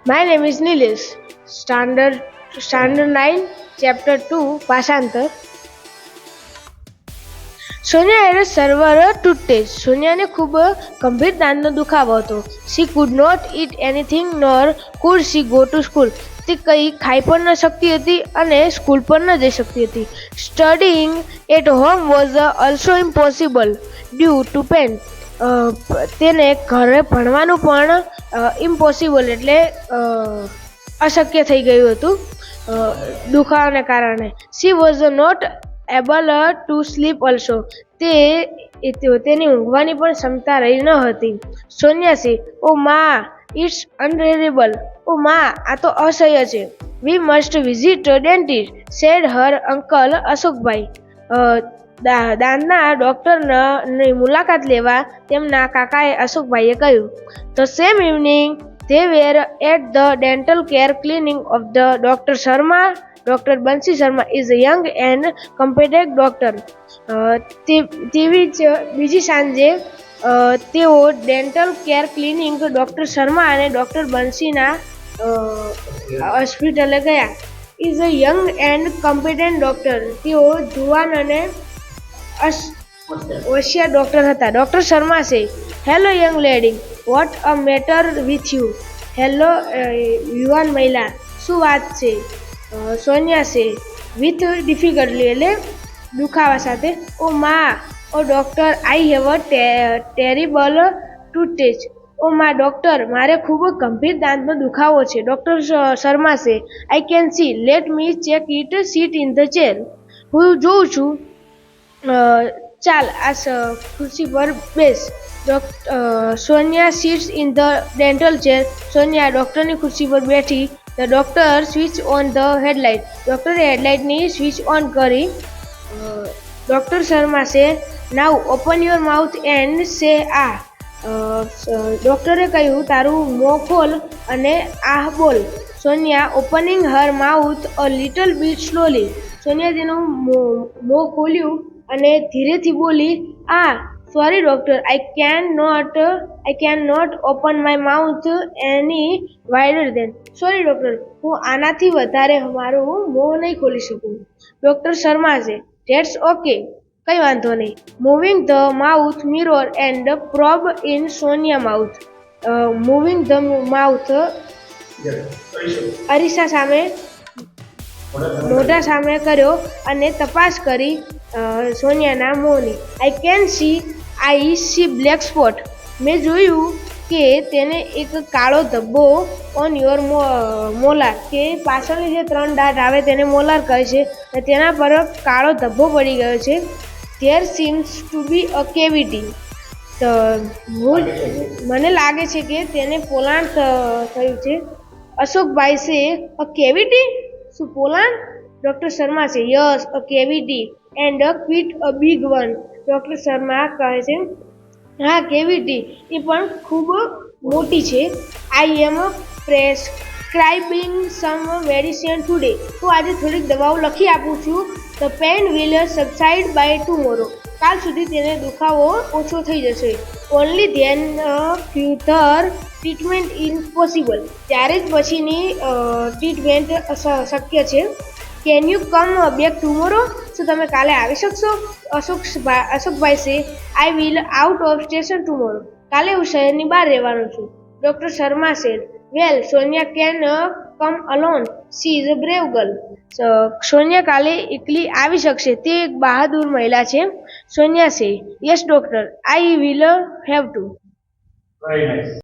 My name is Nilesh. Standard 9, Chapter 2, Pashantar. Sonia had a severe tooth. સોનિયાને ખૂબ ગંભીર દાંતનો દુખાવો હતો. She could not eat anything nor could she go to school. તે કંઈ ખાઈ પણ ન શકતી હતી અને સ્કૂલ પણ ન જઈ શકતી હતી. Studying at home was also impossible due to pain. તેને ઘરે ભણવાનું પણ ઇમ્પોસિબલ એટલે અશક્ય થઈ ગયું હતું દુખાવાને કારણે. She was not able to sleep also. તેની ઊંઘવાની પણ ક્ષમતા રહી ન હતી. સોનિયા સે ઓ મા ઇટ્સ અનરેરેબલ. ઓ મા આ તો અસહ્ય છે. We must visit dentist said her uncle Ashokbhai. દાંતના ડોક્ટરની મુલાકાત લેવા તેમના કાકાએ અશોકભાઈએ કહ્યું. The same evening they were at the dental care clinic of the Dr. Sharma. Dr. Bansi Sharma is a young and competent doctor. તેવી જ બીજી સાંજે તેઓ dental care clinic doctor Sharma અને ડૉક્ટર બંસીના હોસ્પિટલે ગયા. Is a young and competent doctor. તેઓ જુવાન અને હોશિયાર ડૉક્ટર હતા. ડૉક્ટર શર્મા છે hello young lady what a matter with you. Hello યુવાન મહિલા શું વાત છે. સોનિયા છે વિથ ડિફિકલ્ટલી એટલે દુખાવા સાથે. ઓ મા oh doctor I have a terrible toothache. ઓ મા ડૉક્ટર મારે ખૂબ ગંભીર દાંતનો દુખાવો છે. ડૉક્ટર શર્મા છે I can see let me check it sit in the chair. હું જોઉં છું ચાલ આ ખુરશી પર બેસ. Sonia sits in the dental chair. Sonia ડૉક્ટરની ખુરશી પર બેઠી. The doctor switch on the headlight. ડૉક્ટરે હેડલાઇટની સ્વિચ ઓન કરી. Doctor Sharma says now open your mouth and say ah. ડૉક્ટરે કહ્યું તારું મોં ખોલ અને આહ બોલ. Sonia opening her mouth a little bit slowly. Sonia તેનું મોં ખોલ્યું અને ધીરેથી બોલી આ. Sorry doctor I can not open my mouth any wider than. Sorry doctor હું આનાથી વધારે મારું મોં નહીં ખોલી શકું. ડૉક્ટર શર્મા છે ધેટ્સ ઓકે કંઈ વાંધો નહીં. Moving the mouth mirror and probe in Sonia mouth. Moving the mouth અરીસા સામે મોઢા સામે કર્યો અને તપાસ કરી સોનિયાના મોંની. I can see black spot. મેં જોયું કે તેને એક કાળો ધબ્બો ઓન યોર મોલાર કે પાછળની જે 3 દાંત આવે તેને મોલાર કહે છે અને તેના પર કાળો ધબ્બો પડી ગયો છે. There seems to be a cavity. તો મને લાગે છે કે તેને પોલાણ થયું છે. અશોકભાઈ છે અ કેવિટી શું પોલાણ. ડૉક્ટર શર્મા છે yes a cavity and quite a big one. Doctor Sharma કહે છે હા કેવિટી એ પણ ખૂબ મોટી છે. I am prescribing some medicine today. હું આજે થોડીક દવાઓ લખી આપું છું. The pain will subside by tomorrow. કાલ સુધી તેને દુખાવો ઓછો થઈ જશે. Only then future treatment impossible. ત્યારે જ પછીની ટ્રીટમેન્ટ શક્ય છે. Can you come back tomorrow. શું તમે કાલે આવી શકશો. અશોકભાઈ છે I will out of station tomorrow. કાલે હું શહેરની બહાર રહેવાનો છું. ડૉક્ટર શર્મા છે well Sonia can come alone she is a brave girl. Sonia કાલે એકલી આવી શકશે. તે એક બહાદુર મહિલા છે. સોનિયા છે yes doctor I will have to.